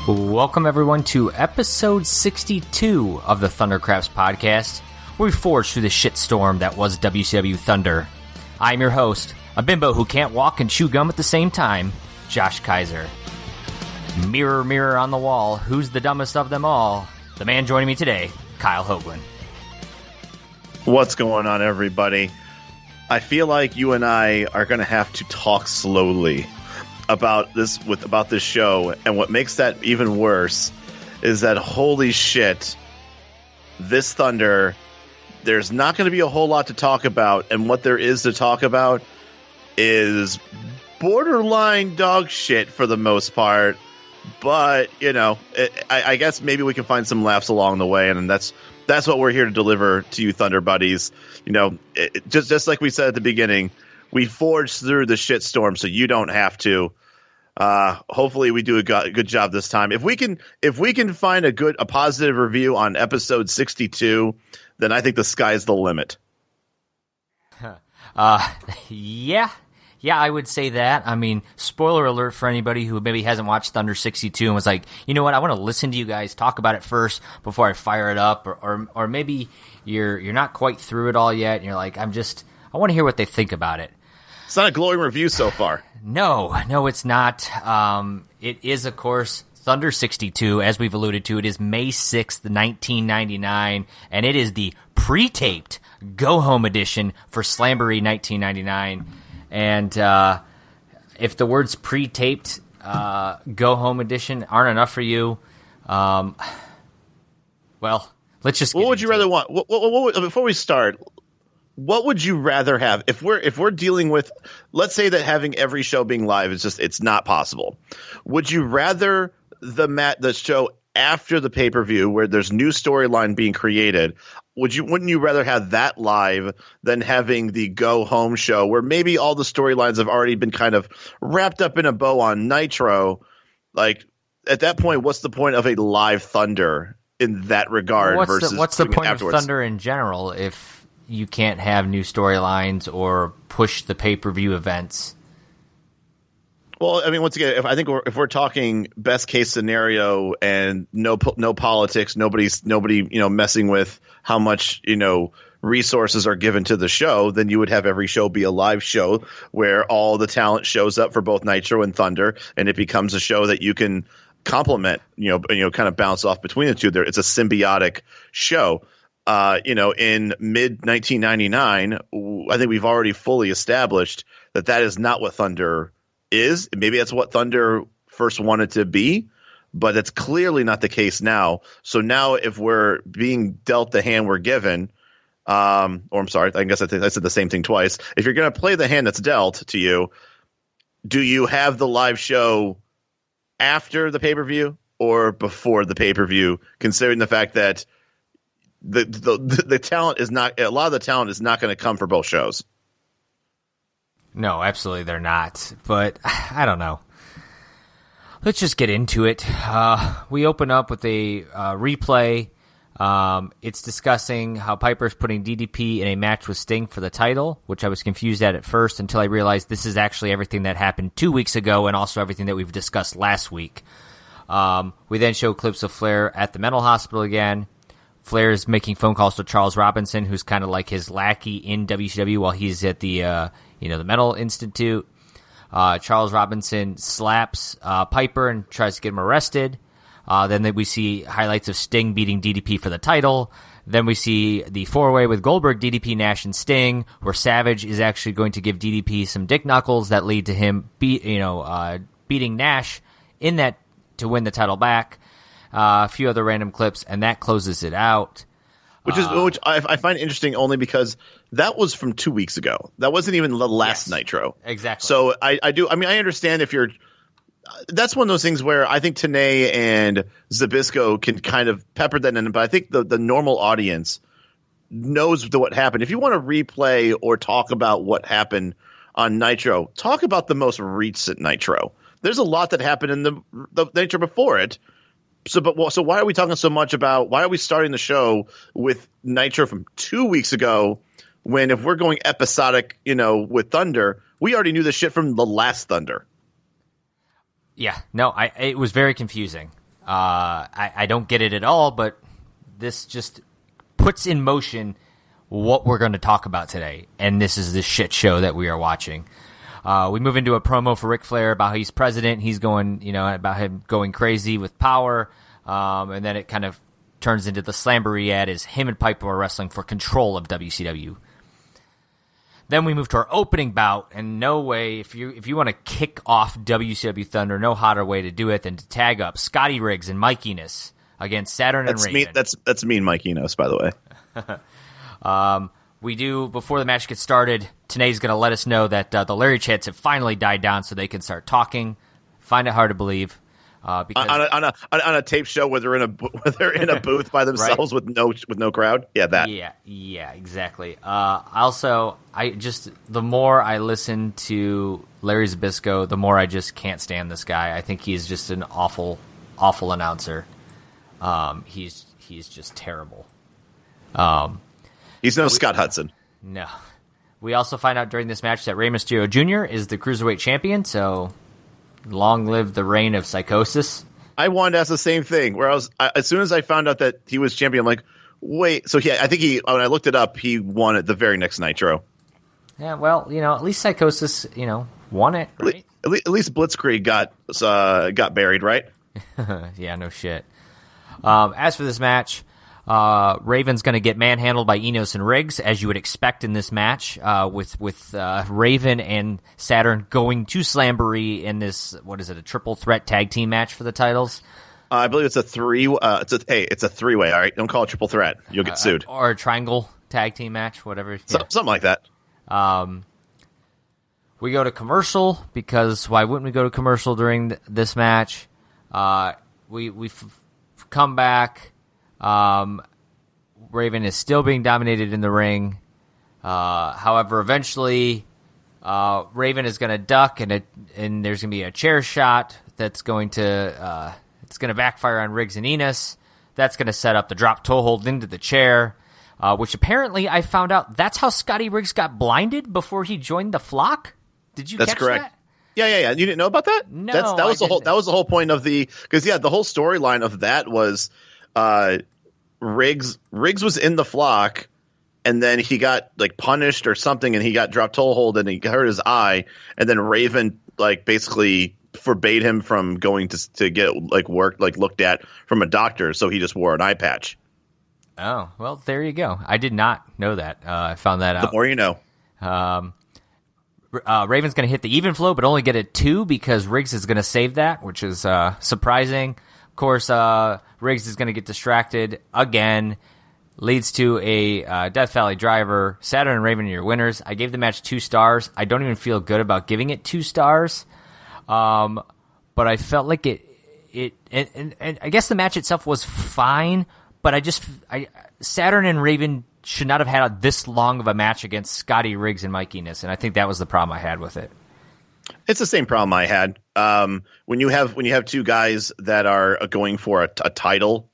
Welcome, everyone, to episode 62 of the Thundercrafts podcast, where we forge through the shitstorm that was WCW Thunder. I'm your host, a bimbo who can't walk and chew gum at the same time, Josh Kaiser. Mirror, mirror on the wall, who's the dumbest of them all? The man joining me today, Kyle Hoagland. What's going on, everybody? I feel like you and I are going to have to talk slowly about this show, and what makes that even worse is that, holy shit, this Thunder, there's not going to be a whole lot to talk about, and what there is to talk about is borderline dog shit for the most part. But I guess maybe we can find some laughs along the way, and that's what we're here to deliver to you, Thunder buddies. Just like we said at the beginning, we forged through the shitstorm, so you don't have to. Hopefully we do a good job this time. If we can find a positive review on episode 62, then I think the sky's the limit. Yeah, I would say that. I mean, spoiler alert for anybody who maybe hasn't watched Thunder 62 and was like, you know what, I want to listen to you guys talk about it first before I fire it up, or maybe you're not quite through it all yet, and you're like, I want to hear what they think about it. It's not a glowing review so far. No, it's not. It is, of course, Thunder 62, as we've alluded to. It is May 6th, 1999, and it is the pre-taped go-home edition for Slamboree 1999. And if the words pre-taped go-home edition aren't enough for you, well, let's just. What would you rather want? Before we start, what would you rather have if we're dealing with, let's say that having every show being live is it's not possible. Would you rather the show after the pay-per-view where there's new storyline being created? Wouldn't you rather have that live than having the go home show where maybe all the storylines have already been kind of wrapped up in a bow on Nitro? Like, at that point, what's the point of a live Thunder in that regard? What's the point of Thunder in general if you can't have new storylines or push the pay-per-view events? Well, I mean, once again, if we're talking best case scenario and no politics, nobody messing with how much resources are given to the show, then you would have every show be a live show where all the talent shows up for both Nitro and Thunder, and it becomes a show that you can complement, kind of bounce off between the two. There, it's a symbiotic show. In mid 1999, I think we've already fully established that is not what Thunder is. Maybe that's what Thunder first wanted to be, but that's clearly not the case now. So now, if we're being dealt the hand we're given, or I'm sorry, I guess I said the same thing twice. If you're going to play the hand that's dealt to you, do you have the live show after the pay-per-view or before the pay-per-view, considering the fact that the talent is not, a lot of the talent is not going to come for both shows? No, absolutely they're not. But I don't know. Let's just get into it. We open up with a replay. It's discussing how Piper's putting DDP in a match with Sting for the title, which I was confused at first until I realized this is actually everything that happened 2 weeks ago and also everything that we've discussed last week. We then show clips of Flair at the mental hospital again. Flair's making phone calls to Charles Robinson, who's kind of like his lackey in WCW while he's at the the Mental Institute. Charles Robinson slaps Piper and tries to get him arrested. Then we see highlights of Sting beating DDP for the title. Then we see the four-way with Goldberg, DDP, Nash, and Sting, where Savage is actually going to give DDP some dick knuckles that lead to him beating Nash in that to win the title back. A few other random clips, and that closes it out. Which I find interesting only because that was from 2 weeks ago. That wasn't even the last Nitro. Exactly. So I understand if you're – that's one of those things where I think Tenay and Zbyszko can kind of pepper that in, but I think the normal audience knows what happened. If you want to replay or talk about what happened on Nitro, talk about the most recent Nitro. There's a lot that happened in the Nitro before it. So why are we talking so much about, why are we starting the show with Nitro from 2 weeks ago when if we're going episodic, with Thunder, we already knew the shit from the last Thunder. Yeah, no, it was very confusing. I don't get it at all, but this just puts in motion what we're going to talk about today, and this is the shit show that we are watching. We move into a promo for Ric Flair about how he's president. He's going, about him going crazy with power, and then it kind of turns into the Slamboree ad as him and Piper are wrestling for control of WCW. Then we move to our opening bout, and no way, if you want to kick off WCW Thunder, no hotter way to do it than to tag up Scotty Riggs and Mike Enos against Saturn and Raven. That's mean Mike Enos, by the way. We do, before the match gets started, Tanae's going to let us know that the Larry chants have finally died down so they can start talking. Find it hard to believe. Because on a tape show where they're in a booth by themselves right? with no crowd. Yeah, that. Yeah, exactly. Also, the more I listen to Larry Zbyszko, the more I just can't stand this guy. I think he's just an awful announcer. He's just terrible. He's no Scott Hudson. No. We also find out during this match that Rey Mysterio Jr. is the Cruiserweight Champion, so long live the reign of psychosis. I wanted to ask the same thing, where as soon as I found out that he was champion, I'm like, wait, so I think when I looked it up, he won at the very next Nitro. Yeah, well, at least psychosis, won it, right? At least Blitzkrieg got buried, right? Yeah, no shit. As for this match, Raven's going to get manhandled by Enos and Riggs, as you would expect in this match, with Raven and Saturn going to Slamboree in this, a triple threat tag team match for the titles? I believe it's a three. It's a three-way. All right, don't call it triple threat. You'll get sued. Or a triangle tag team match, whatever. Something like that. We go to commercial because why wouldn't we go to commercial during this match? We come back. Raven is still being dominated in the ring. However, eventually, Raven is going to duck, and there's going to be a chair shot that's going to backfire on Riggs and Enos. That's going to set up the drop toe hold into the chair, which apparently I found out that's how Scotty Riggs got blinded before he joined the flock. Did you catch correct. that? Yeah. You didn't know about that? No, that was the whole point of the whole storyline of that was Riggs was in the flock, and then he got punished or something, and he got dropped toe hold, and he hurt his eye, and then Raven basically forbade him from going to get work looked at from a doctor, so he just wore an eye patch. Oh, well, there you go. I did not know that. I found that out. The more you know. Raven's going to hit the even flow, but only get a 2 because Riggs is going to save that, which is surprising. Of course, Riggs is going to get distracted again. Leads to a Death Valley driver. Saturn and Raven are your winners. I gave the match 2 stars. I don't even feel good about giving it 2 stars. But I felt like and I guess the match itself was fine, but Saturn and Raven should not have had this long of a match against Scotty Riggs and Mike Enos, and I think that was the problem I had with it. It's the same problem I had. When you have 2 guys that are going for a title,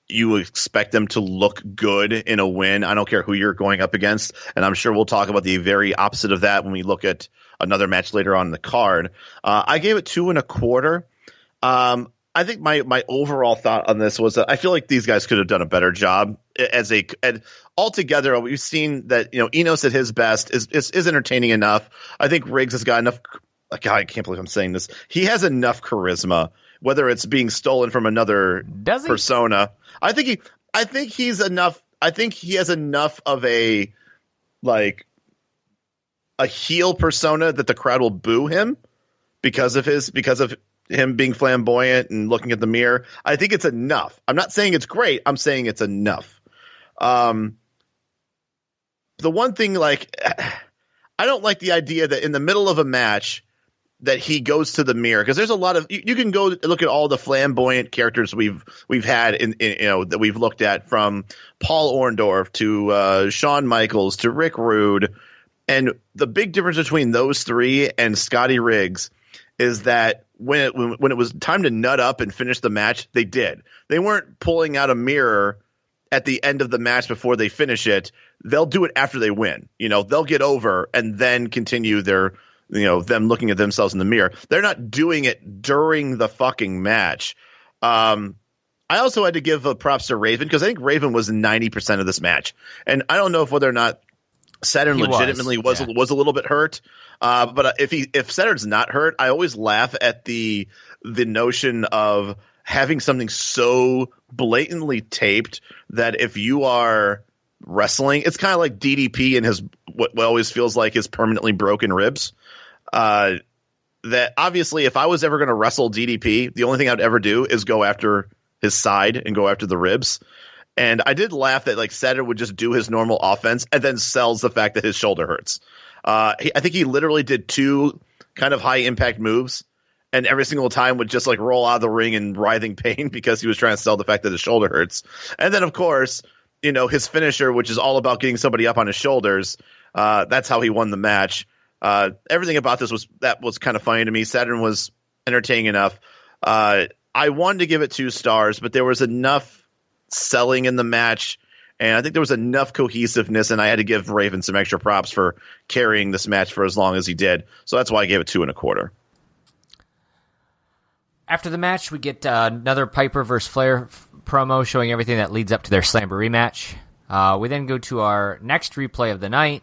you expect them to look good in a win. I don't care who you're going up against, and I'm sure we'll talk about the very opposite of that when we look at another match later on in the card. I gave it 2 1/4. I think my overall thought on this was that I feel like these guys could have done a better job and altogether. We've seen that Enos at his best is entertaining enough. I think Riggs has got enough. God, I can't believe I'm saying this. He has enough charisma, whether it's being stolen from another persona. I think he's enough. I think he has enough of a heel persona that the crowd will boo him because of him being flamboyant and looking at the mirror. I think it's enough. I'm not saying it's great. I'm saying it's enough. The one thing, I don't like the idea that in the middle of a match, that he goes to the mirror, because there's a lot of you can go look at all the flamboyant characters we've had in that we've looked at, from Paul Orndorff to Shawn Michaels to Rick Rude, and the big difference between those three and Scotty Riggs is that when it was time to nut up and finish the match, they did. They weren't pulling out a mirror at the end of the match before they finish it. They'll do it after they win. They'll get over and then continue their them looking at themselves in the mirror. They're not doing it during the fucking match. I also had to give props to Raven, because I think Raven was 90% of this match. And I don't know whether or not Saturn legitimately was a little bit hurt. But if Saturn's not hurt, I always laugh at the notion of having something so blatantly taped that if you are wrestling, it's kind of like DDP and his what always feels like his permanently broken ribs. That obviously, if I was ever going to wrestle DDP, the only thing I'd ever do is go after his side and go after the ribs. And I did laugh that like Saturn would just do his normal offense and then sells the fact that his shoulder hurts. I think he literally did 2 kind of high impact moves, and every single time would just like roll out of the ring in writhing pain because he was trying to sell the fact that his shoulder hurts. And then of course, his finisher, which is all about getting somebody up on his shoulders. That's how he won the match. Everything about this was kind of funny to me. Saturn was entertaining enough. I wanted to give it 2 stars, but there was enough selling in the match, and I think there was enough cohesiveness, and I had to give Raven some extra props for carrying this match for as long as he did. So that's why I gave it 2 1/4. After the match, we get another Piper versus Flair promo showing everything that leads up to their Slamboree match. We then go to our next replay of the night.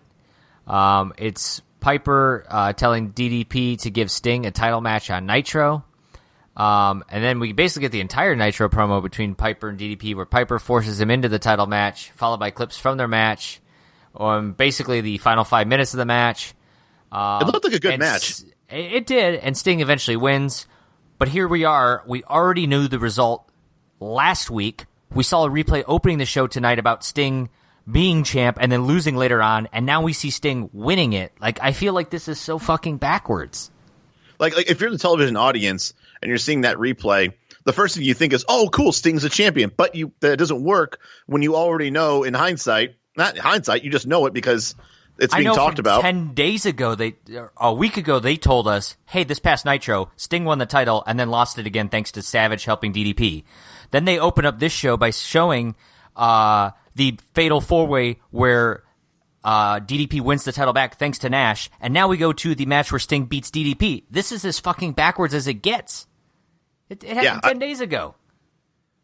It's Piper telling DDP to give Sting a title match on Nitro. And then we basically get the entire Nitro promo between Piper and DDP, where Piper forces him into the title match, followed by clips from their match, basically the final 5 minutes of the match. It looked like a good match. It did, and Sting eventually wins. But here we are. We already knew the result last week. We saw a replay opening the show tonight about Sting being champ and then losing later on, and now we see Sting winning it. Like, I feel like this is so fucking backwards. Like if you're the television audience and you're seeing that replay, the first thing you think is, oh, cool, Sting's a champion. But that doesn't work when you already know in hindsight. Not in hindsight, you just know it because it's being talked about. 10 days ago, a week ago, they told us, hey, this past Nitro, Sting won the title and then lost it again thanks to Savage helping DDP. Then they open up this show by showing the fatal 4-way where DDP wins the title back thanks to Nash, and now we go to the match where Sting beats DDP. This is as fucking backwards as it gets. It happened 10 days ago.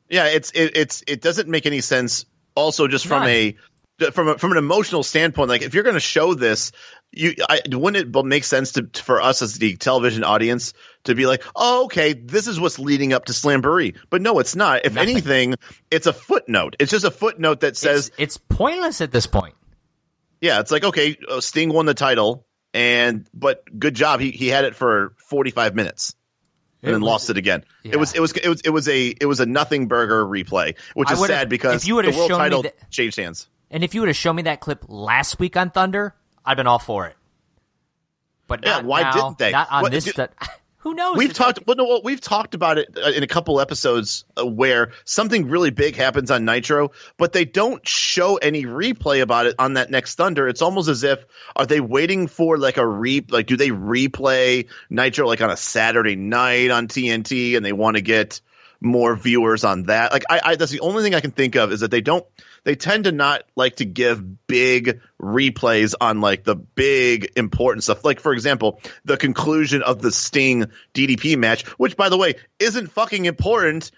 Yeah, it doesn't make any sense. Also, just from an emotional standpoint, like if you're going to show this, wouldn't it make sense for us as the television audience to be like, oh, okay, this is what's leading up to Slamboree. But no, it's not. If anything, it's a footnote. It's just a footnote that says it's pointless at this point. Yeah, it's like, okay, Sting won the title, but good job. He had it for 45 minutes and then lost it again. Yeah. It was a nothing burger replay, which is sad because the world title changed hands. And if you would have shown me that clip last week on Thunder, I'd been all for it. But why didn't they? Not on this. Who knows? We've talked about it in a couple episodes where something really big happens on Nitro, but they don't show any replay about it on that next Thunder. It's almost as if, are they waiting for like do they replay Nitro like on a Saturday night on TNT and they want to get more viewers on that? Like that's the only thing I can think of is that they tend to not like to give big replays on like the big important stuff. Like, for example, the conclusion of the Sting DDP match, which, by the way, isn't fucking important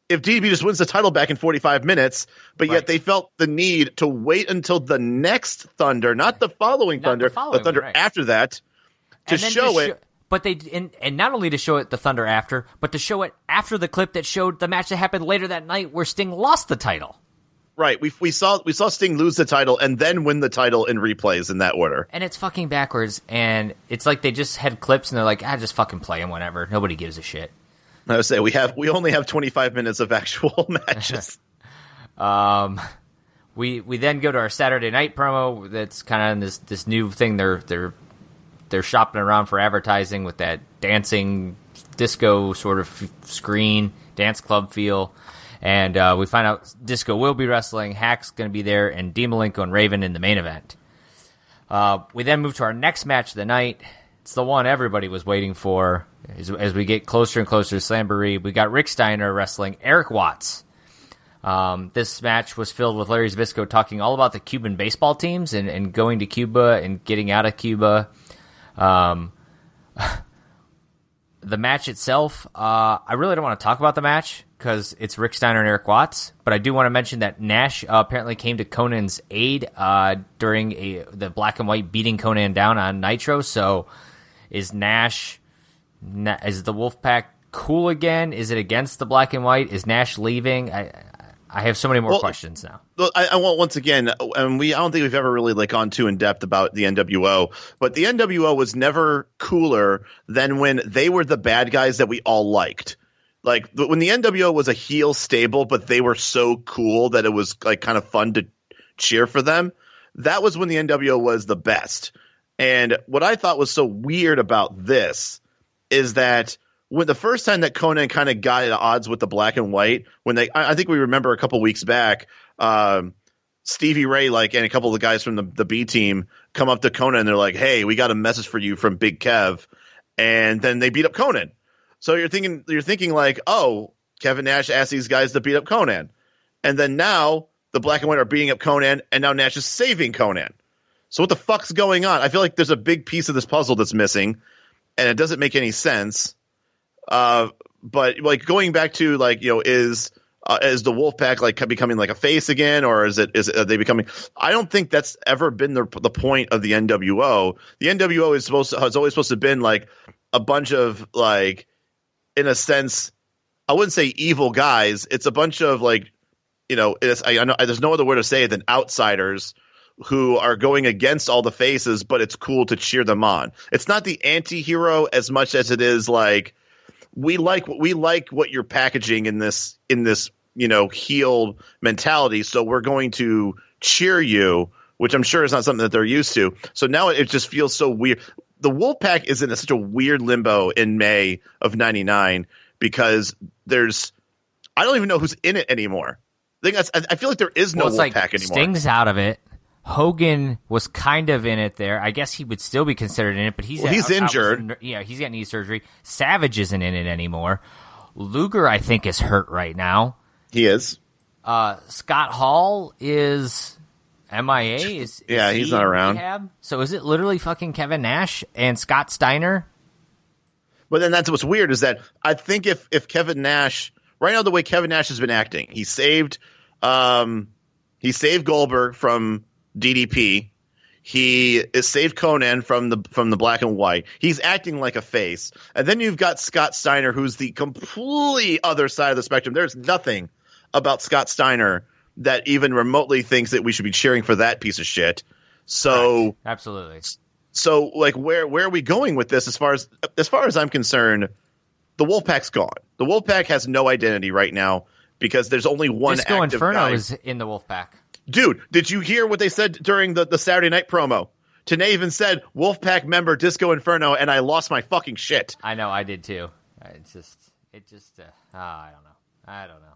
if DDP just wins the title back in 45 minutes. But yet they felt the need to wait until the next Thunder, not the following Thunder, the Thunder after that, to show it. But and not only to show it the Thunder after, but to show it after the clip that showed the match that happened later that night where Sting lost the title. Right, we saw Sting lose the title and then win the title in replays in that order. And it's fucking backwards, and it's like they just had clips and they're like, just fucking play them whenever. Nobody gives a shit. I would say we only have 25 minutes of actual matches. We then go to our Saturday night promo. That's kind of this new thing they're they're shopping around for advertising with that dancing disco sort of screen, dance club feel. And we find out Disco will be wrestling, Hack's going to be there, and Dean Malenko and Raven in the main event. We then move to our next match of the night. It's the one everybody was waiting for. As we get closer and closer to Slamboree, we got Rick Steiner wrestling Eric Watts. This match was filled with Larry Zbyszko talking all about the Cuban baseball teams and going to Cuba and getting out of Cuba. The match itself, I really don't want to talk about the match because it's Rick Steiner and Eric Watts, but I do want to mention that Nash apparently came to Conan's aid during the Black and White beating Conan down on Nitro. So is the Wolfpack cool again? Is it against the Black and White? Is Nash leaving? I have so many more questions now. I want once again, and I don't think we've ever really gone too in depth about the NWO, but the NWO was never cooler than when they were the bad guys that we all liked. Like when the NWO was a heel stable, but they were so cool that it was kind of fun to cheer for them. That was when the NWO was the best. And what I thought was so weird about this is that when the first time that Conan kind of got at odds with the Black and White, I think we remember a couple weeks back, Stevie Ray and a couple of the guys from the B team come up to Conan and they're like, "Hey, we got a message for you from Big Kev," and then they beat up Conan. So you're thinking oh, Kevin Nash asked these guys to beat up Conan, and then now the Black and White are beating up Conan, and now Nash is saving Conan. So what the fuck's going on? I feel like there's a big piece of this puzzle that's missing, and it doesn't make any sense. But going back to is the Wolfpack becoming a face again, or is are they becoming? I don't think that's ever been the point of the NWO. The NWO is always supposed to have been a bunch of in a sense, I wouldn't say evil guys. It's a bunch of I know there's no other word to say it than outsiders who are going against all the faces, but it's cool to cheer them on. It's not the anti-hero as much as it is we like what you're packaging in this heel mentality, so we're going to cheer you, which I'm sure is not something that they're used to. So now it just feels so weird. The Wolfpack is in such a weird limbo in May of '99 because I don't even know who's in it anymore. I feel like there is no Wolfpack anymore. Sting's out of it. Hogan was kind of in it there. I guess he would still be considered in it, but he's injured. He's got knee surgery. Savage isn't in it anymore. Luger, I think, is hurt right now. He is. Scott Hall is MIA. He's not around. Rehab? So is it literally fucking Kevin Nash and Scott Steiner? But then that's what's weird is that I think if Kevin Nash right now, the way Kevin Nash has been acting, he saved Goldberg from DDP. He is saved Conan from the Black and White. He's acting like a face. And then you've got Scott Steiner, who's the complete other side of the spectrum. There's nothing about Scott Steiner that even remotely thinks that we should be cheering for that piece of shit. So right. Absolutely. So where are we going with this? As far as I'm concerned, the Wolfpack's gone. The Wolfpack has no identity right now because there's only one Disco active Inferno guy. is in the Wolfpack. Dude, did you hear what they said during the Saturday night promo? Tenay even said Wolfpack member Disco Inferno, and I lost my fucking shit. I know, I did too. I don't know.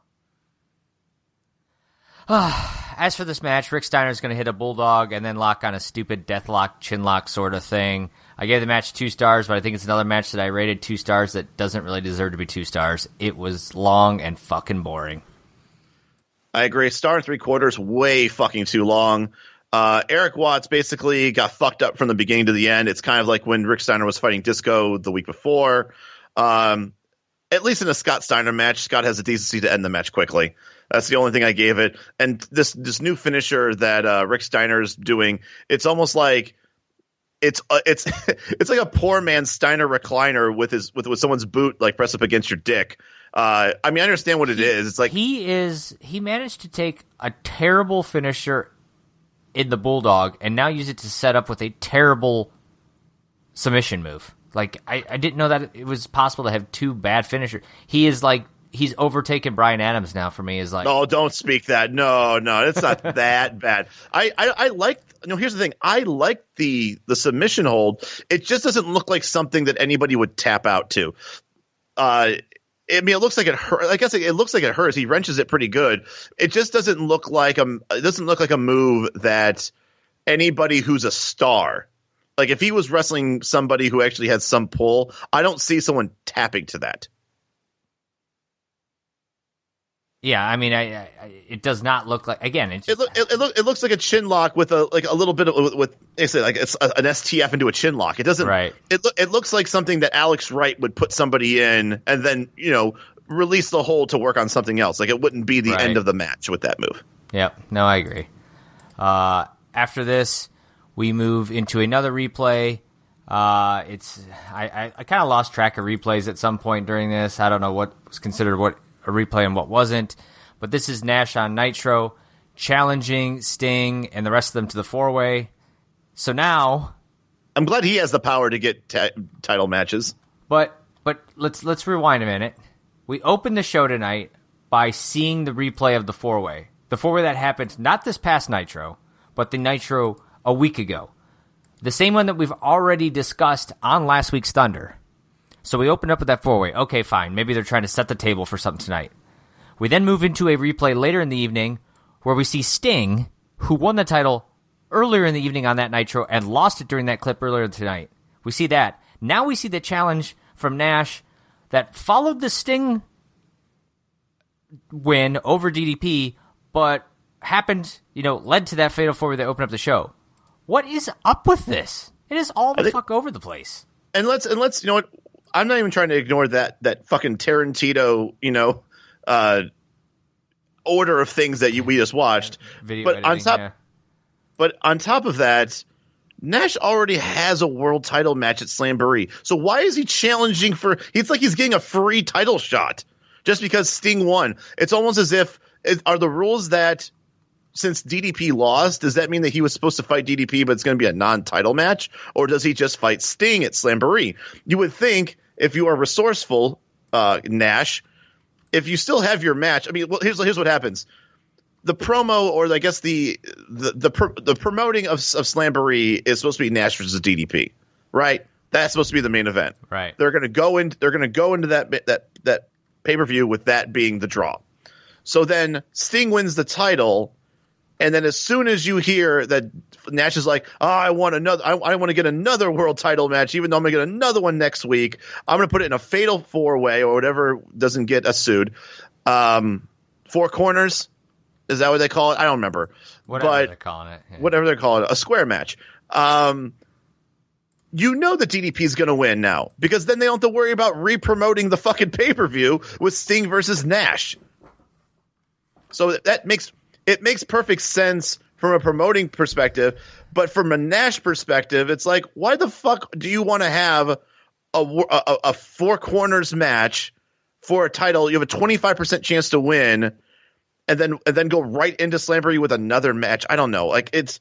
As for this match, Rick Steiner's going to hit a bulldog and then lock on a stupid deathlock, chinlock sort of thing. I gave the match 2 stars, but I think it's another match that I rated 2 stars that doesn't really deserve to be 2 stars. It was long and fucking boring. I agree. 1.75 stars, way fucking too long. Eric Watts basically got fucked up from the beginning to the end. It's kind of like when Rick Steiner was fighting Disco the week before. At least in a Scott Steiner match, Scott has the decency to end the match quickly. That's the only thing I gave it. And this new finisher that Rick Steiner's doing, it's almost like it's like a poor man's Steiner recliner with someone's boot pressed up against your dick. I understand what it is. It's like he managed to take a terrible finisher in the Bulldog and now use it to set up with a terrible submission move. I didn't know that it was possible to have 2 bad finishers. He he's overtaken Bryan Adams now for me. Is like, no, don't speak that. No, it's not that bad. I like. Here's the thing. I like the submission hold. It just doesn't look like something that anybody would tap out to. I mean, it looks like it hurt. I guess it looks like it hurts. He wrenches it pretty good. It just doesn't look like a move that anybody who's a star. Like if he was wrestling somebody who actually had some pull, I don't see someone tapping to that. Yeah, I mean, it does not look like. Again, it looks like a chin lock with a little bit of with they say like it's an STF into a chin lock. It doesn't. Right. It looks like something that Alex Wright would put somebody in and then release the hold to work on something else. Like it wouldn't be the end of the match with that move. Yep. No, I agree. After this, we move into another replay. I kind of lost track of replays at some point during this. I don't know what was considered a replay and what wasn't. But this is Nash on Nitro challenging Sting and the rest of them to the four-way. So now, I'm glad he has the power to get title matches. But let's rewind a minute. We opened the show tonight by seeing the replay of the four-way. The four-way that happened not this past Nitro, but the Nitro a week ago. The same one that we've already discussed on last week's Thunder. So we opened up with that four-way. Okay, fine. Maybe they're trying to set the table for something tonight. We then move into a replay later in the evening where we see Sting, who won the title earlier in the evening on that Nitro and lost it during that clip earlier tonight. We see that. Now we see the challenge from Nash that followed the Sting win over DDP, but happened, led to that fatal four-way that opened up the show. What is up with this? It is all the fuck over the place. And let's you know what? I'm not even trying to ignore that fucking Tarantino, order of things that we just watched. But on top of that, Nash already has a world title match at Slamboree. So why is he challenging for? It's like he's getting a free title shot just because Sting won. It's almost as if are the rules that since DDP lost, does that mean that he was supposed to fight DDP, but it's going to be a non-title match, or does he just fight Sting at Slamboree? You would think. If you are resourceful, Nash, if you still have your match, I mean, well, here's what happens: the promo, or I guess the promoting of Slamboree is supposed to be Nash versus DDP, right? That's supposed to be the main event, right? They're going to go into that pay-per-view with that being the draw. So then Sting wins the title. And then as soon as you hear that Nash is like, I want to get another world title match, even though I'm going to get another one next week. I'm going to put it in a fatal four-way or whatever doesn't get us sued. Four corners. Is that what they call it? I don't remember. Whatever they're calling it. Yeah. Whatever they're calling it. A square match. The DDP is going to win now because then they don't have to worry about re-promoting the fucking pay-per-view with Sting versus Nash. So it makes perfect sense from a promoting perspective, but from a Nash perspective, it's like, why the fuck do you want to have a four corners match for a title? You have a 25% chance to win, and then go right into Slamboree with another match. I don't know. Like it's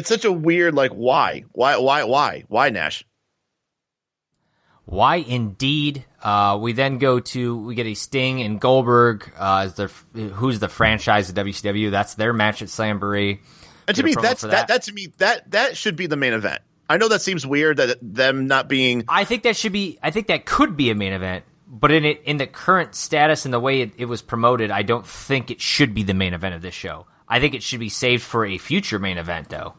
such a weird why Nash? Why indeed? We then we get a Sting and Goldberg as who's the franchise of WCW. That's their match at Slamboree. And to me, that should be the main event. I know that seems weird that them not being. I think that could be a main event, but in the current status and the way it was promoted, I don't think it should be the main event of this show. I think it should be saved for a future main event, though.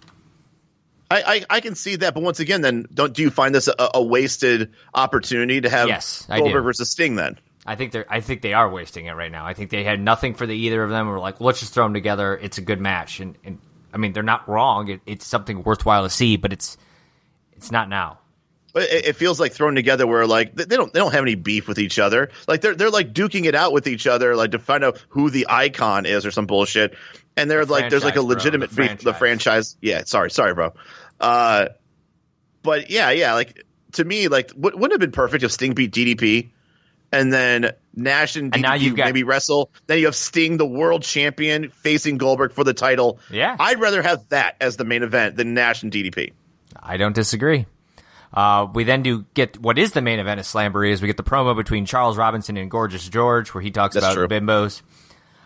I can see that, but once again, then do you find this a wasted opportunity to have Goldberg versus Sting? Then I think they are wasting it right now. I think they had nothing for either of them. We're like, well, let's just throw them together. It's a good match, and I mean, they're not wrong. It's something worthwhile to see, but it's not now. It feels like thrown together where like they don't have any beef with each other. Like they're like duking it out with each other, like to find out who the icon is or some bullshit. And they're like, there's like a legitimate beef. The franchise, yeah. Sorry, bro. But yeah. Like to me, like wouldn't it have been perfect if Sting beat DDP, and then Nash and DDP maybe wrestle. Then you have Sting, the world champion, facing Goldberg for the title. Yeah, I'd rather have that as the main event than Nash and DDP. I don't disagree. We then do get what is the main event of Slamboree is we get the promo between Charles Robinson and Gorgeous George where he talks about bimbos.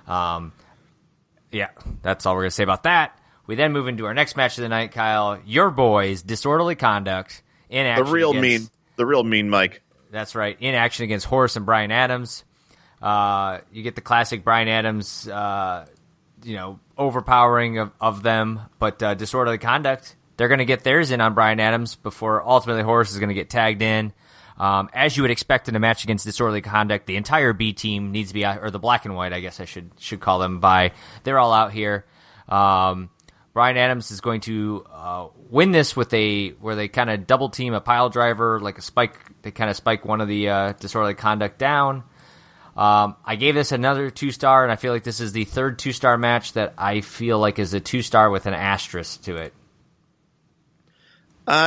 Yeah, that's all we're going to say about that. We then move into our next match of the night, Kyle. Your boys, Disorderly Conduct, in action. The real mean Mike. That's right, in action against Horace and Brian Adams. You get the classic Brian Adams, overpowering of them, but Disorderly Conduct, they're going to get theirs in on Brian Adams before ultimately Horace is going to get tagged in. As you would expect in a match against Disorderly Conduct, the entire B team needs to be out, or the black and white, I guess I should call them by. They're all out here. Brian Adams is going to win this where they kind of double team a pile driver, like a spike. They kind of spike one of the Disorderly Conduct down. I gave this another 2-star, and I feel like this is the third 2-star match that I feel like is a 2-star with an asterisk to it.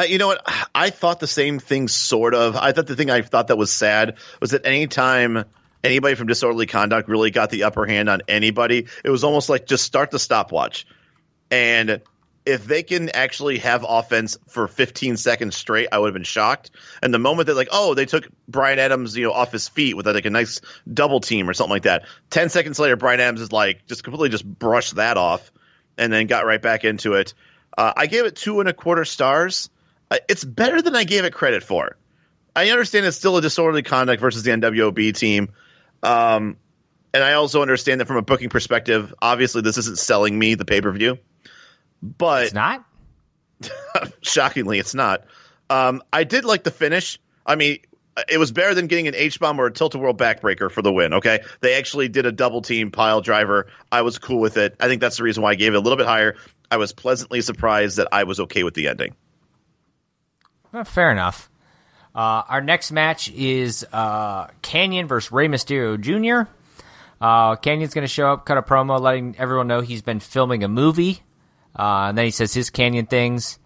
You know what? I thought the same thing, sort of. I thought the thing I thought that was sad was that anytime anybody from Disorderly Conduct really got the upper hand on anybody, it was almost like just start the stopwatch. And if they can actually have offense for 15 seconds straight, I would have been shocked. And the moment that they took Brian Adams, off his feet with like a nice double team or something like that. 10 seconds later, Brian Adams is just completely just brushed that off and then got right back into it. I gave it 2.25 stars. It's better than I gave it credit for. I understand it's still a Disorderly Conduct versus the NWOB team. And I also understand that from a booking perspective, obviously this isn't selling me the pay-per-view. But it's not? Shockingly, it's not. I did like the finish. I mean, it was better than getting an H-bomb or a tilt-a-whirl backbreaker for the win, okay? They actually did a double-team pile driver. I was cool with it. I think that's the reason why I gave it a little bit higher. I was pleasantly surprised that I was okay with the ending. Well, fair enough. Our next match is Kanyon versus Rey Mysterio Jr. Canyon's going to show up, cut a promo, letting everyone know he's been filming a movie. And then he says his Canyon things.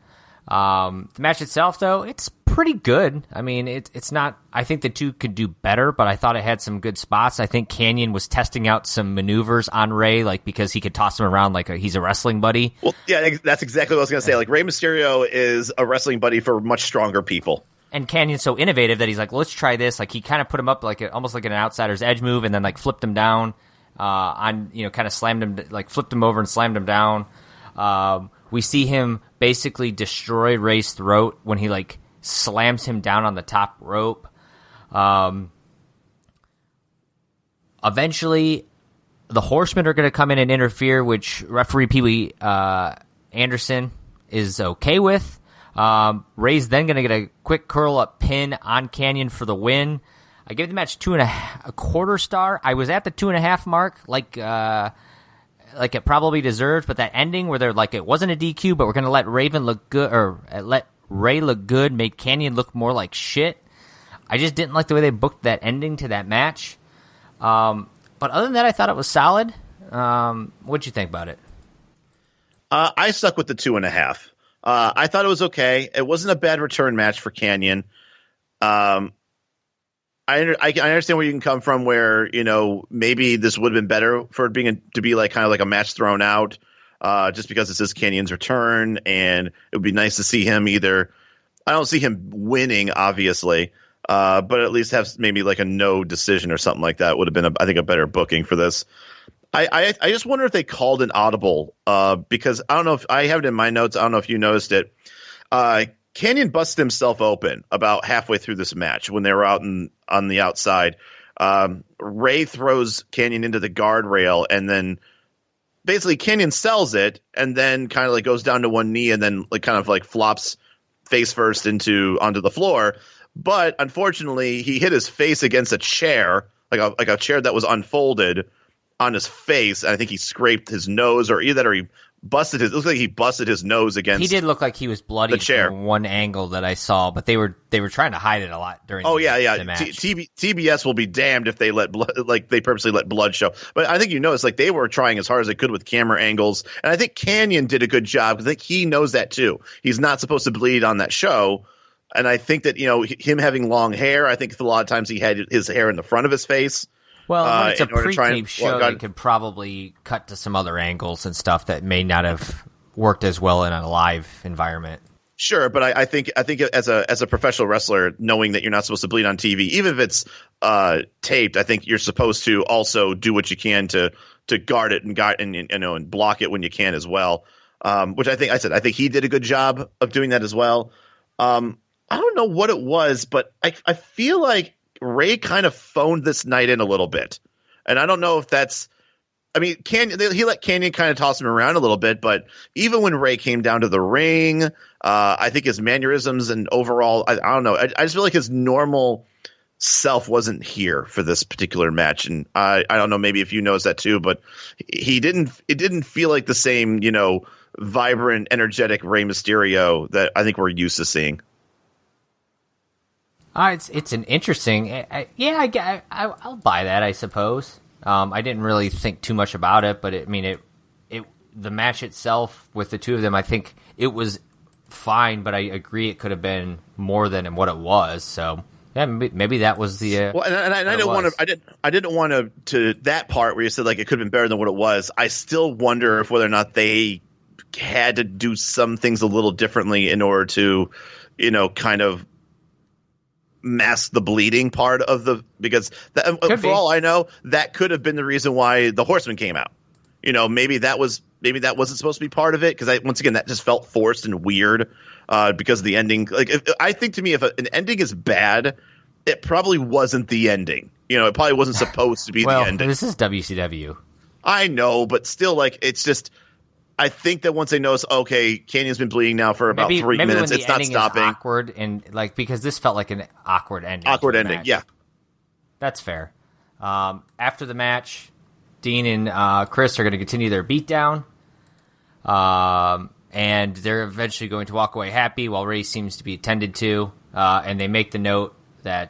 The match itself, though, it's pretty good. I mean, it's not. I think the two could do better, but I thought it had some good spots. I think Kanyon was testing out some maneuvers on Rey, because he could toss him around like he's a wrestling buddy. Well, yeah, that's exactly what I was going to say. Rey Mysterio is a wrestling buddy for much stronger people. And Canyon's so innovative that he's like, let's try this. He kind of put him up almost like an outsider's edge move, and then flipped him down kind of slammed him, flipped him over and slammed him down. We see him basically destroy Rey's throat when he slams him down on the top rope. Eventually, the Horsemen are going to come in and interfere, which referee Pee Wee Anderson is okay with. Rey's then going to get a quick curl-up pin on Kanyon for the win. I gave the match 2.25 star. I was at the 2.5 mark, it probably deserved, but that ending where they're it wasn't a DQ, but we're going to let Raven look good, or let Rey look good, made Kanyon look more like shit. I just didn't like the way they booked that ending to that match. But other than that, I thought it was solid. What'd you think about it? I stuck with the 2.5. I thought it was okay. It wasn't a bad return match for Kanyon. I understand where you can come from, where maybe this would have been better for it to be kind of like a match thrown out, just because this is Canyon's return, and it would be nice to see him either. I don't see him winning, obviously, but at least have maybe a no decision or something like that would have been, I think, a better booking for this. I just wonder if they called an audible, because I don't know if I have it in my notes. I don't know if you noticed it. Kanyon busted himself open about halfway through this match when they were out on the outside. Rey throws Kanyon into the guardrail, and then basically Kanyon sells it, and then kind of goes down to one knee, and then flops face first onto the floor. But unfortunately, he hit his face against a chair, like a chair that was unfolded on his face. And I think he scraped his nose, or either that, or he busted his. It looks like he busted his nose against. He did look like he was bloody the chair. From one angle that I saw, but they were trying to hide it a lot during. The match. TBS will be damned if they let blood, they purposely let blood show. But I think they were trying as hard as they could with camera angles, and I think Kanyon did a good job. I think he knows that too. He's not supposed to bleed on that show, and I think that him having long hair. I think a lot of times he had his hair in the front of his face. Well, when it's a pre-tape show, they could probably cut to some other angles and stuff that may not have worked as well in a live environment. Sure, but I think as a professional wrestler, knowing that you're not supposed to bleed on TV, even if it's taped, I think you're supposed to also do what you can to guard it and block it when you can as well. Which I think he did a good job of doing that as well. I don't know what it was, but I feel like Ray kind of phoned this night in a little bit, and I don't know if that's. I mean, he let Canyon kind of toss him around a little bit, but even when Ray came down to the ring, I think his mannerisms and overall, I don't know. I just feel like his normal self wasn't here for this particular match, and I don't know, maybe if you noticed that too, but it didn't feel like the same, vibrant, energetic Rey Mysterio that I think we're used to seeing. It's an interesting, I'll buy that, I suppose. I didn't really think too much about it, but the match itself with the two of them, I think it was fine, but I agree it could have been more than what it was. So yeah, maybe that was the. Well, and I didn't want to. I didn't want to that part where you said like it could have been better than what it was. I still wonder if whether or not they had to do some things a little differently in order to, kind of mask the bleeding part of because for all I know, that could have been the reason why the Horseman came out. Maybe that wasn't supposed to be part of it, because once again that just felt forced and weird because of the ending. Like I think to me, if an ending is bad, it probably wasn't the ending. It probably wasn't supposed to be the ending. This is WCW. I know, but still, like, it's just. I think that once they notice, okay, Canyon's been bleeding now for about 3 minutes, it's not stopping. Awkward and because this felt like an awkward ending. Awkward ending, yeah. That's fair. After the match, Dean and Chris are going to continue their beatdown, and they're eventually going to walk away happy while Ray seems to be attended to. And they make the note that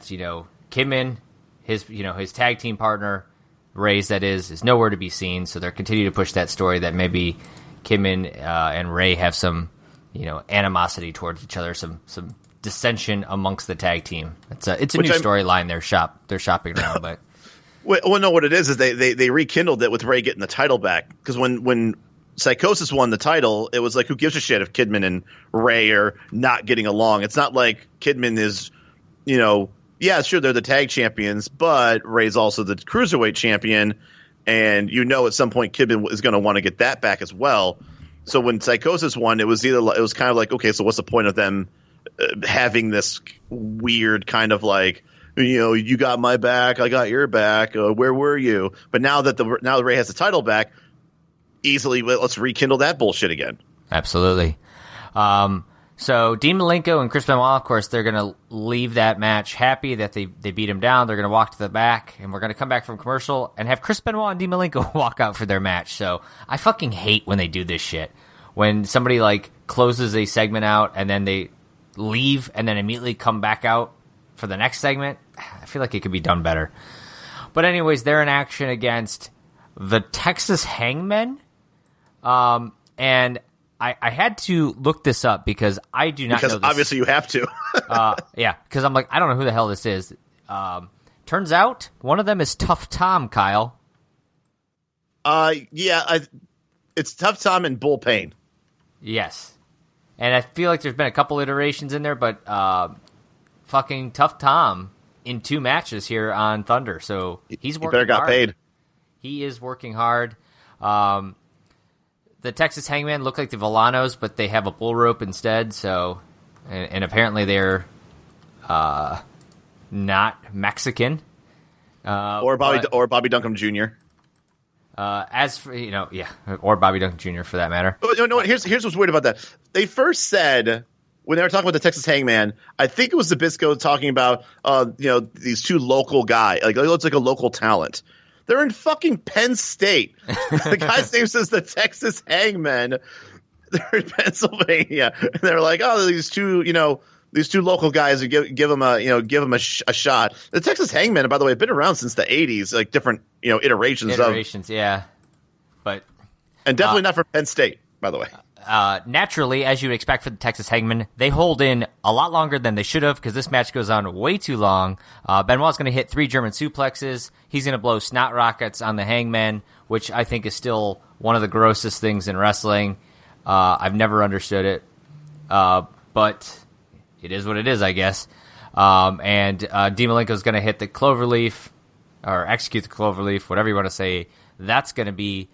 Kidman, his tag team partner, Ray's that is nowhere to be seen. So they're continuing to push that story that maybe Kidman and Ray have some, animosity towards each other, some dissension amongst the tag team. It's a new storyline they're shopping around. But well, no, what it is they rekindled it with Ray getting the title back, because when Psychosis won the title, it was like, who gives a shit if Kidman and Ray are not getting along? It's not like Kidman is, yeah, sure, they're the tag champions, but Ray's also the cruiserweight champion. And at some point Kidman is going to want to get that back as well. So when Psychosis won, it was kind of like, okay, so what's the point of them having this weird kind of like, you got my back, I got your back, where were you? But now that Ray has the title back, easily let's rekindle that bullshit again. Absolutely. So Dean Malenko and Chris Benoit, of course, they're going to leave that match happy that they beat him down. They're going to walk to the back, and we're going to come back from commercial and have Chris Benoit and Dean Malenko walk out for their match. So I fucking hate when they do this shit. When somebody closes a segment out and then they leave and then immediately come back out for the next segment, I feel like it could be done better. But anyways, they're in action against the Texas Hangmen, and I had to look this up because I do not know this. Because obviously you have to. Yeah, because I'm like, I don't know who the hell this is. Turns out one of them is Tough Tom, Kyle. Yeah, it's Tough Tom and Bull Payne. Yes. And I feel like there's been a couple iterations in there, but fucking Tough Tom in 2 matches here on Thunder. So he's working hard. He better got paid. He is working hard. The Texas Hangmen look like the Villanos, but they have a bull rope instead. So, and apparently they're not Mexican. Or Bobby Duncombe Jr. As for or Bobby Duncombe Jr. for that matter. But no, here's what's weird about that. They first said, when they were talking about the Texas Hangman, I think it was Zbyszko talking about these 2 local guys, like it looks like a local talent. They're in fucking Penn State. The guy's name says the Texas Hangmen. They're in Pennsylvania, and they're like, oh, these two local guys who give them a shot. The Texas Hangmen, by the way, have been around since the '80s, like different iterations, yeah, but and definitely not from Penn State, by the way. Naturally, as you would expect for the Texas Hangmen, they hold in a lot longer than they should have because this match goes on way too long. Benoit's going to hit 3 German suplexes. He's going to blow snot rockets on the Hangman, which I think is still one of the grossest things in wrestling. I've never understood it. but it is what it is, I guess. And Dean Malenko's going to hit the cloverleaf, or execute the cloverleaf, whatever you want to say. That's going to be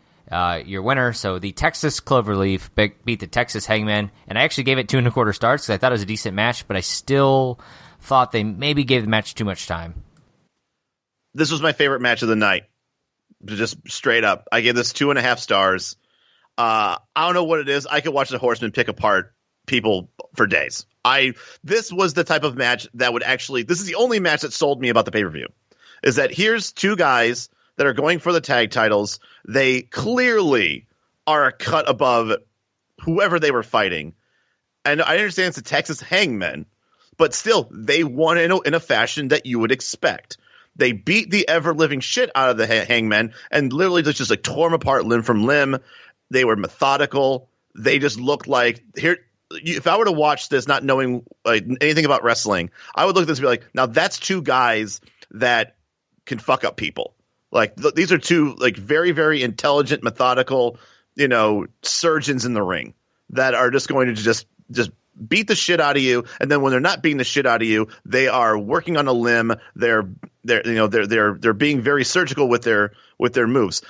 your winner. So the Texas Cloverleaf beat the Texas Hangmen, and I actually gave it 2 1/4 stars because I thought it was a decent match, but I still thought they maybe gave the match too much time. This was my favorite match of the night, just straight up. I gave this 2.5 stars. I don't know what it is. I could watch the Horsemen pick apart people for days. This was the type of match that would actually. This is the only match that sold me about the pay-per-view. Is that here's 2 guys that are going for the tag titles. They clearly are a cut above whoever they were fighting. And I understand it's the Texas Hangmen, but still, they won in a fashion that you would expect. They beat the ever-living shit out of the Hangmen and literally just like tore them apart limb from limb. They were methodical. They just looked like here. If I were to watch this not knowing anything about wrestling, I would look at this and be like, now that's 2 guys that can fuck up people. Like these are 2 like very, very intelligent, methodical, surgeons in the ring that are just going to just beat the shit out of you. And then when they're not beating the shit out of you, they are working on a limb. They're being very surgical with their moves.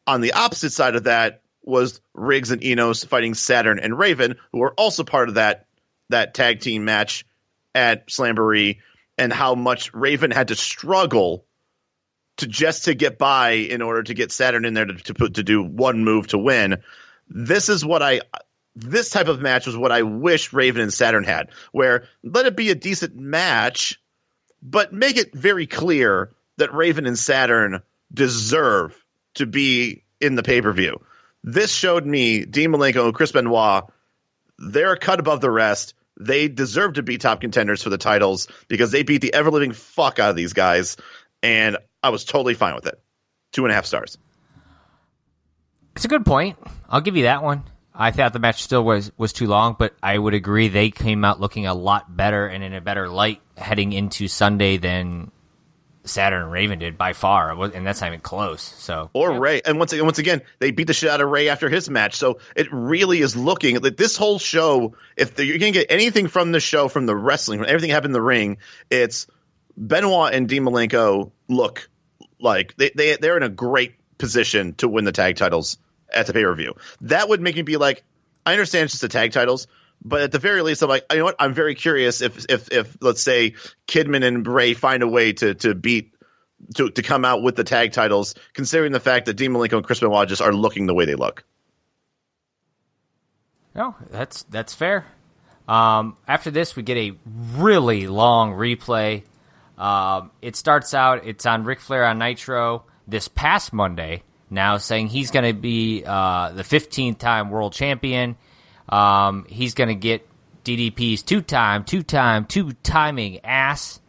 On the opposite side of that was Riggs and Enos fighting Saturn and Raven, who were also part of that tag team match at Slamboree, and how much Raven had to struggle to get by in order to get Saturn in there to do one move to win. This type of match was what I wish Raven and Saturn had, where let it be a decent match, but make it very clear that Raven and Saturn deserve to be in the pay-per-view. This showed me Dean Malenko and Chris Benoit, they're a cut above the rest. They deserve to be top contenders for the titles because they beat the ever-living fuck out of these guys, and I was totally fine with it. 2.5 stars. It's a good point. I'll give you that one. I thought the match still was too long, but I would agree they came out looking a lot better and in a better light heading into Sunday than Saturn and Raven did by far, and that's not even close. So Ray, and once again, they beat the shit out of Ray after his match. So it really is looking like this whole show. If you're gonna get anything from the show, from the wrestling, from everything that happened in the ring, it's Benoit and Dean Malenko look like they're in a great position to win the tag titles at the pay-per-view. That would make me be like, I understand it's just the tag titles, but at the very least, I'm like, you know what? I'm very curious if let's say Kidman and Bray find a way to come out with the tag titles, considering the fact that Dean Malenko and Chris Benoit just are looking the way they look. No, that's fair. After this, we get a really long replay. It starts out, it's on Ric Flair on Nitro this past Monday, now saying he's going to be the 15th time world champion. He's going to get DDP's two-timing ass,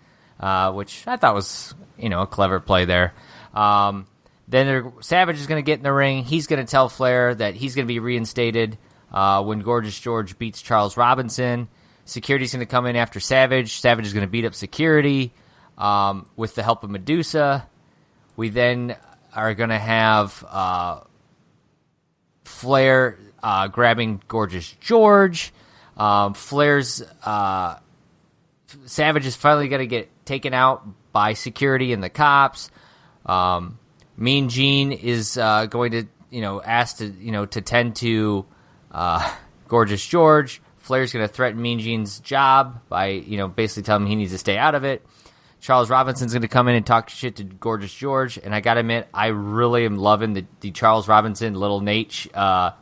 which I thought was, a clever play there. Then Savage is going to get in the ring. He's going to tell Flair that he's going to be reinstated when Gorgeous George beats Charles Robinson. Security's going to come in after Savage. Savage is going to beat up Security with the help of Medusa. We then are going to have Flair grabbing Gorgeous George. Flair's Savage is finally going to get taken out by Security and the cops. Mean Gene is going to, ask to, to tend to Gorgeous George. Flair's going to threaten Mean Gene's job by, basically telling him he needs to stay out of it. Charles Robinson's going to come in and talk shit to Gorgeous George, and I got to admit, I really am loving the Charles Robinson Little Nate,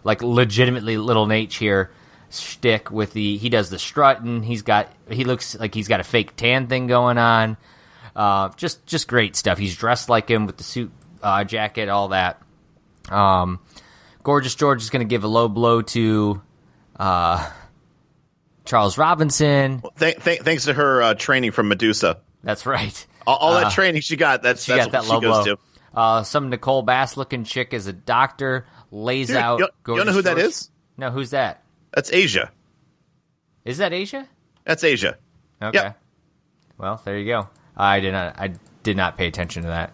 legitimately Little Nate here shtick with he does the strutting. He looks like he's got a fake tan thing going on. Just great stuff. He's dressed like him with the suit, jacket, all that. Gorgeous George is going to give a low blow to Charles Robinson. Well, thanks to her training from Medusa. That's right. All that training she got, that's what she goes to. Some Nicole Bass-looking chick is a doctor, lays out. You know who that is? No, who's that? That's Asia. Is that Asia? That's Asia. Okay. Yep. Well, there you go. I did not pay attention to that.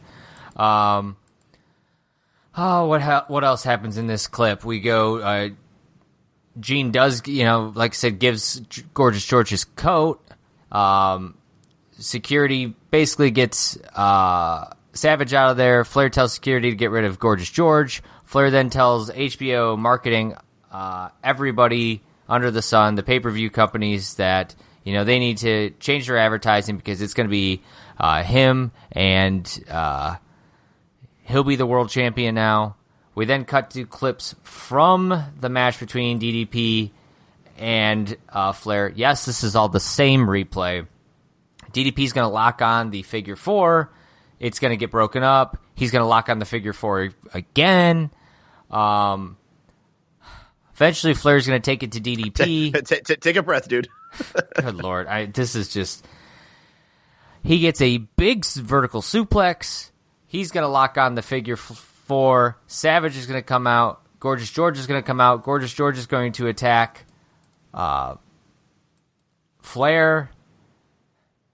What else happens in this clip? We go Gene does, like I said, gives Gorgeous George his coat. Security basically gets Savage out of there. Flair tells security to get rid of Gorgeous George. Flair then tells HBO marketing, everybody under the sun, the pay-per-view companies, that they need to change their advertising because it's going to be him, and he'll be the world champion now. We then cut to clips from the match between DDP and Flair. Yes, this is all the same replay. DDP's going to lock on the figure four. It's going to get broken up. He's going to lock on the figure four again. Eventually, Flair's going to take it to DDP. Take a breath, dude. Good Lord. This is just... He gets a big vertical suplex. He's going to lock on the figure four. Savage is going to come out. Gorgeous George is going to come out. Gorgeous George is going to attack Flair.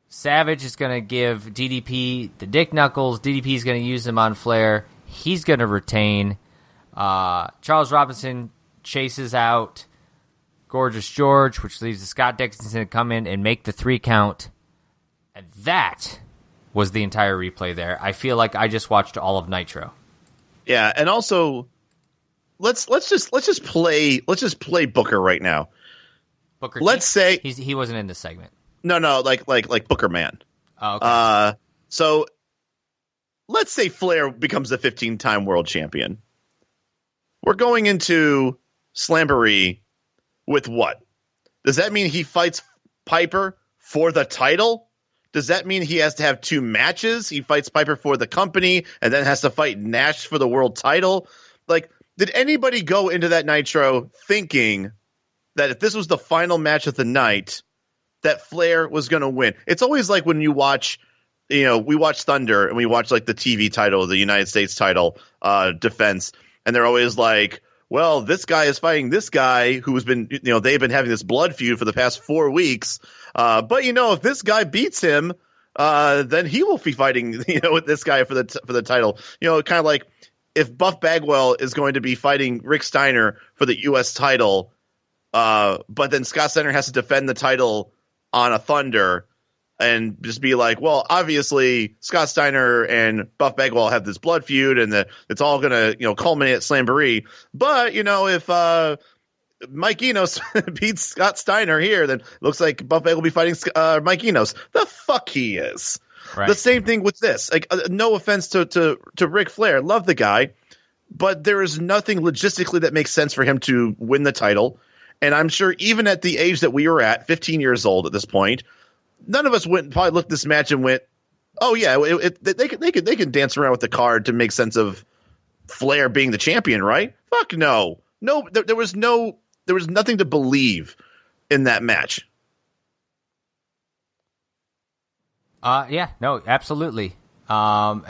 Savage is going to give DDP the dick knuckles. DDP is going to use them on Flair. He's going to retain. Charles Robinson chases out Gorgeous George, which leaves Scott Dickinson to come in and make the 3 count. And that was the entire replay there. I feel like I just watched all of Nitro. Yeah, and also let's just play Booker right now. Booker. Let's say he wasn't in this segment. No, like Booker Man. Oh, okay. So let's say Flair becomes a 15-time world champion. We're going into Slamboree with what? Does that mean he fights Piper for the title? Does that mean he has to have 2 matches? He fights Piper for the company and then has to fight Nash for the world title? Like, did anybody go into that Nitro thinking that if this was the final match of the night, that Flair was going to win? It's always like when you watch, we watch Thunder and we watch like the TV title, the United States title defense, and they're always like, well, this guy is fighting this guy who has been, they've been having this blood feud for the past 4 weeks. But if this guy beats him, then he will be fighting, with this guy for the title. Kind of like if Buff Bagwell is going to be fighting Rick Steiner for the U.S. title, but then Scott Steiner has to defend the title on a Thunder, and just be like, well, obviously Scott Steiner and Buff Bagwell have this blood feud, and it's all going to, culminate at Slamboree. But, if Mike Enos beats Scott Steiner here, then it looks like Buff Bagwell will be fighting Mike Enos. The fuck he is. Right. The same thing with this. Like, no offense to Ric Flair. Love the guy. But there is nothing logistically that makes sense for him to win the title. And I'm sure even at the age that we were at, 15 years old at this point, none of us probably looked at this match and went, "Oh yeah, they can dance around with the card to make sense of Flair being the champion, right?" Fuck no, there was nothing to believe in that match. Yeah, no, absolutely. And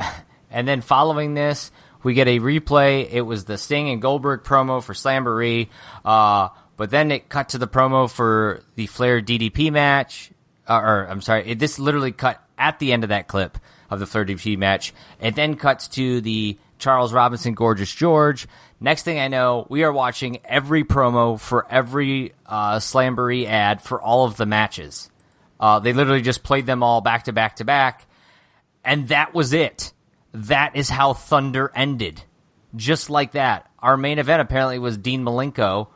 then following this, we get a replay. It was the Sting and Goldberg promo for Slamboree, but then it cut to the promo for the Flair DDP match. This literally cut at the end of that clip of the Flair DDP match. It then cuts to the Charles Robinson Gorgeous George. Next thing I know, we are watching every promo for every Slamboree ad for all of the matches. They literally just played them all back to back to back, and that was it. That is how Thunder ended. Just like that. Our main event apparently was Dean Malenko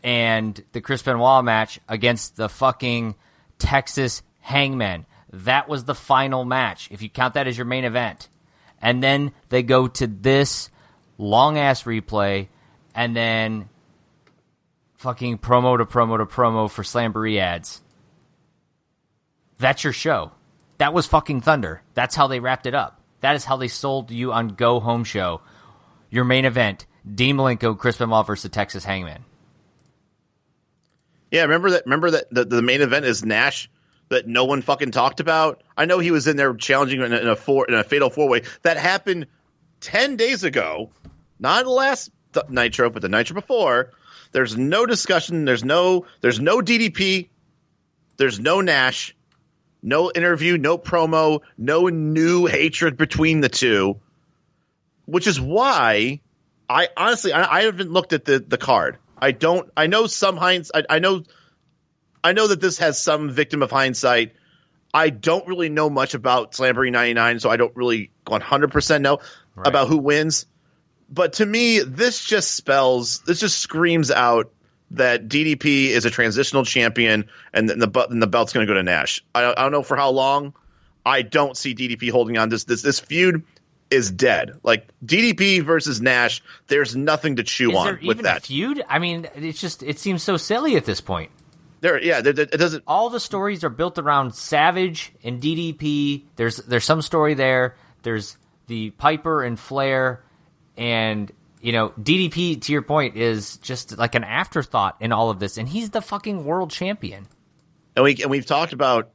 and the Chris Benoit match against the fucking Texas Hangmen. That was the final match, if you count that as your main event. And then they go to this long-ass replay, and then fucking promo to promo to promo for Slamboree ads. That's your show. That was fucking Thunder. That's how they wrapped it up. That is how they sold you on Go Home Show. Your main event, Dean Malenko, Chris Benoit versus the Texas Hangman. Yeah, remember that the main event is Nash that no one fucking talked about? I know he was in there challenging in a fatal 4-way. That happened 10 days ago. Not the last Nitro, but the Nitro before. There's no discussion. There's no DDP. There's no Nash. No interview, no promo, no new hatred between the two. Which is why I honestly haven't looked at the card. I know some hindsight. I know that this has some victim of hindsight. I don't really know much about Slamboree 99, so I don't really 100% know about who wins. But to me, this just screams out that DDP is a transitional champion, and the belt's going to go to Nash. I don't know for how long. I don't see DDP holding on. This feud is dead. Like DDP versus Nash, there's nothing to chew on with that. A feud? I mean, it seems so silly at this point. It doesn't. All the stories are built around Savage and DDP. There's some story there. There's the Piper and Flair, and DDP. To your point, is just like an afterthought in all of this, and he's the fucking world champion. And we've talked about,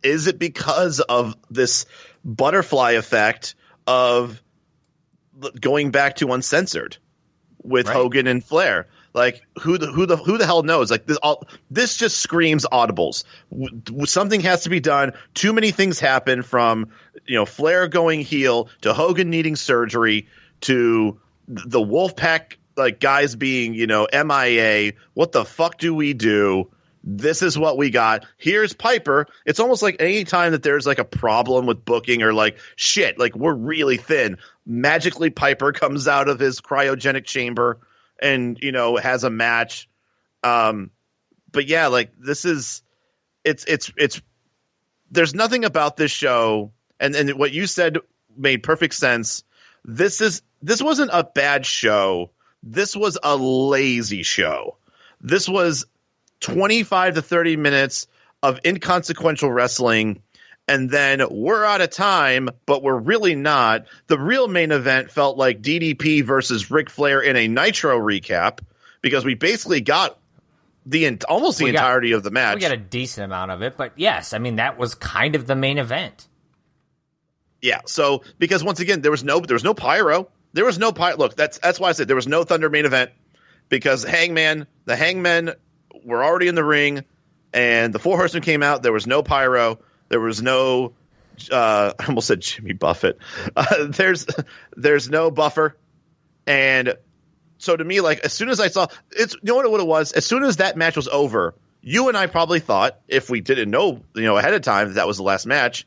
is it because of this butterfly effect of going back to uncensored with Hogan and Flair? Like who the hell knows? Like this just screams audibles. Something has to be done. Too many things happen, from Flair going heel to Hogan needing surgery to the Wolfpack guys being MIA. What the fuck do we do? This is what we got. Here's Piper. It's almost like any time that there's a problem with booking or shit, we're really thin, magically Piper comes out of his cryogenic chamber and has a match. But yeah, this is it's there's nothing about this show, and what you said made perfect sense. This wasn't a bad show. This was a lazy show. This was 25 to 30 minutes of inconsequential wrestling, and then we're out of time, but we're really not. The real main event felt like DDP versus Ric Flair in a Nitro recap, because we basically got almost the entirety of the match. We got a decent amount of it, but yes, I mean, that was kind of the main event. Yeah, so because once again, there was no pyro. There was no pyro. Look, that's why I said there was no Thunder main event, because the Hangmen were already in the ring, and the Four Horsemen came out. There was no pyro. There was no I almost said Jimmy Buffett. There's no buffer. And so to me, as soon as I saw it's, what it was, as soon as that match was over, you and I probably thought, if we didn't know, ahead of time that was the last match,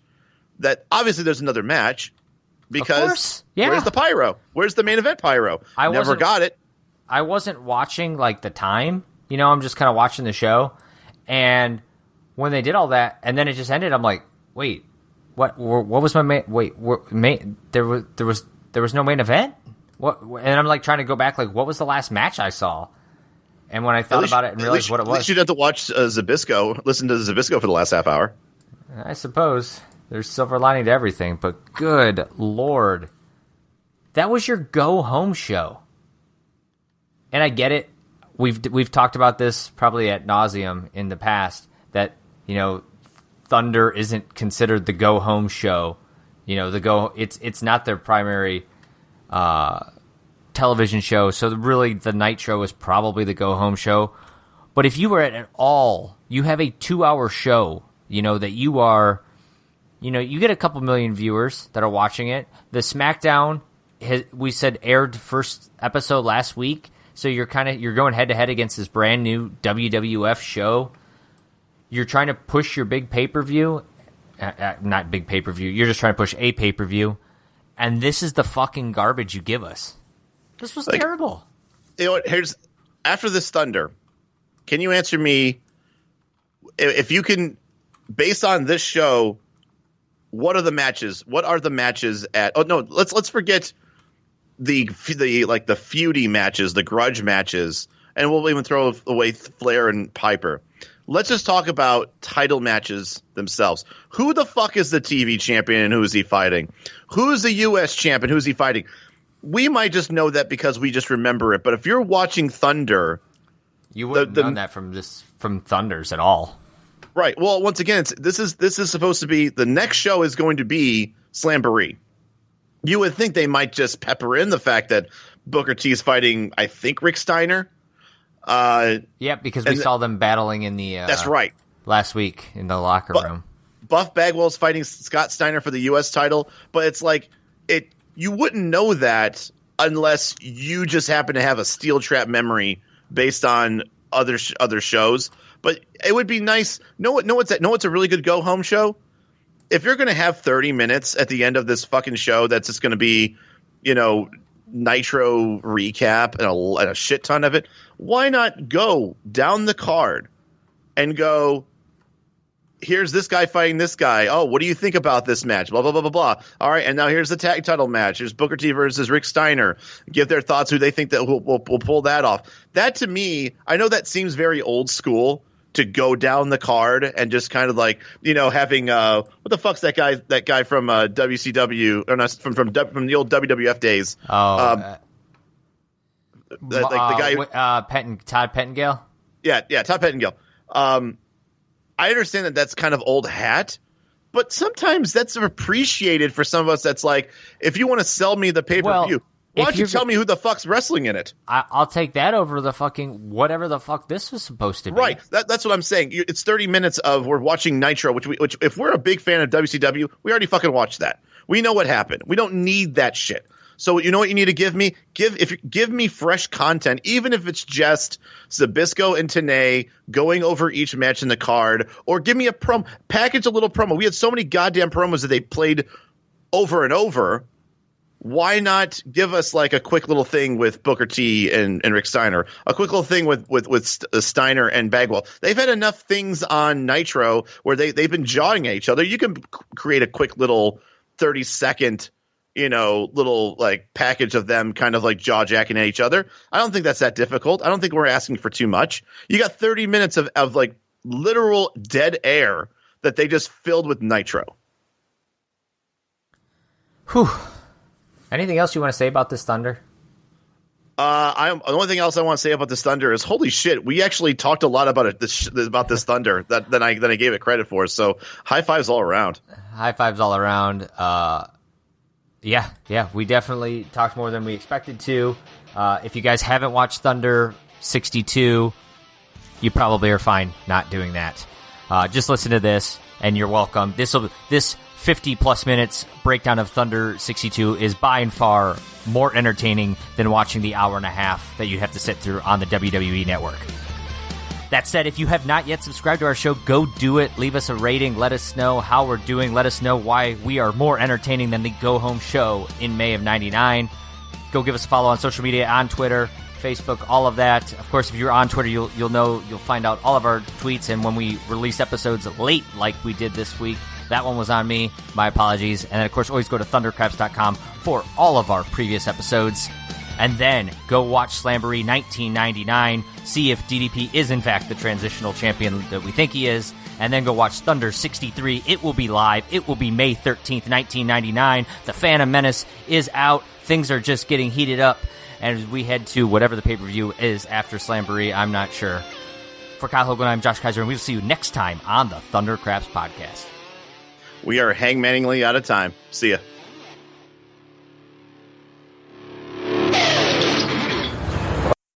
that obviously there's another match, because where's the pyro? Where's the main event pyro? I never got it. I wasn't watching the time. I'm just kind of watching the show, and when they did all that, and then it just ended, I'm like, wait, what was my main? Wait, there was no main event. What? And I'm trying to go back, what was the last match I saw? And when I thought about it and realized what it was, at least you'd have to watch Zbyszko, listen to Zbyszko for the last half hour. I suppose there's silver lining to everything, but good Lord, that was your go home show. And I get it. We've talked about this probably ad nauseum in the past, that Thunder isn't considered the go home show. It's not their primary television show, so really the night show is probably the go home show. But if you were at all, you have a 2-hour show, that you are, you get a couple million viewers that are watching it. The SmackDown, we said, aired first episode last week. So you're going head to head against this brand new WWF show. You're trying to push your big pay-per-view, not big pay-per-view. You're just trying to push a pay-per-view, and this is the fucking garbage you give us. This was terrible. Here's after this Thunder. Can you answer me if you can, based on this show? What are the matches? What are the matches at? Oh no, let's forget the feudy matches, the grudge matches, and we'll even throw away Flair and Piper. Let's just talk about title matches themselves. Who the fuck is the TV champion and who is he fighting? Who's the U.S. champion? Who's he fighting? We might just know that because we just remember it. But if you're watching Thunder, you wouldn't have known that from Thunders at all. Right. Well, once again, this is supposed to be, the next show is going to be Slamboree. You would think they might just pepper in the fact that Booker T is fighting, I think, Rick Steiner. Because we saw them battling in the that's right, last week in the locker room. Buff Bagwell's fighting Scott Steiner for the U.S. title, but it's you wouldn't know that unless you just happen to have a steel trap memory based on other shows. But it would be nice. What's a really good go home show? If you're going to have 30 minutes at the end of this fucking show, that's just going to be, Nitro recap and a shit ton of it. Why not go down the card and go, here's this guy fighting this guy. Oh, what do you think about this match? Blah, blah, blah, blah, blah. All right, and now here's the tag title match. Here's Booker T versus Rick Steiner. Give their thoughts who they think that will pull that off. That, to me, I know that seems very old school to go down the card and just kind of like, having what the fuck's that guy from WCW or not from the old WWF days? Oh, the guy Todd Pettengill. Yeah, Todd Pettengill. I understand that that's kind of old hat, but sometimes that's appreciated for some of us. That's like, if you want to sell me the pay-per-view, why don't you tell me who the fuck's wrestling in it? I'll take that over the fucking whatever the fuck this was supposed to be. Right. That's what I'm saying. It's 30 minutes of we're watching Nitro, which if we're a big fan of WCW, we already fucking watched that. We know what happened. We don't need that shit. So you know what you need to give me? Give me fresh content, even if it's just Zbyszko and Tenay going over each match in the card, or give me a package a little promo. We had so many goddamn promos that they played over and over. Why not give us like a quick little thing with Booker T and Rick Steiner, a quick little thing with Steiner and Bagwell? They've had enough things on Nitro where they've been jawing at each other. You can create a quick little 30-second little like package of them kind of like jaw jacking at each other. I don't think that's that difficult. I don't think we're asking for too much. You got 30 minutes of like literal dead air that they just filled with Nitro. Whew. Anything else you want to say about this Thunder? The only thing else I want to say about this Thunder is, holy shit, we actually talked a lot about this Thunder than I gave it credit for. So high fives all around. High fives all around. Yeah, we definitely talked more than we expected to. If you guys haven't watched Thunder 62, you probably are fine not doing that. Just listen to this, and you're welcome. This 50-plus minutes breakdown of Thunder 62 is by and far more entertaining than watching the hour and a half that you have to sit through on the WWE Network. That said, if you have not yet subscribed to our show, go do it. Leave us a rating. Let us know how we're doing. Let us know why we are more entertaining than the Go Home Show in May of 99. Go give us a follow on social media, on Twitter, Facebook, all of that. Of course, if you're on Twitter, you'll find out all of our tweets, and when we release episodes late like we did this week, that one was on me. My apologies. And then, of course, always go to thundercraps.com for all of our previous episodes. And then go watch Slamboree 1999, see if DDP is in fact the transitional champion that we think he is, and then go watch Thunder 63. It will be live. It will be May 13th, 1999. The Phantom Menace is out. Things are just getting heated up, and we head to whatever the pay-per-view is after Slamboree. I'm not sure. For Kyle Hogan, I'm Josh Kaiser, and we'll see you next time on the Thunder Craps Podcast. We are hangmaningly out of time. See ya.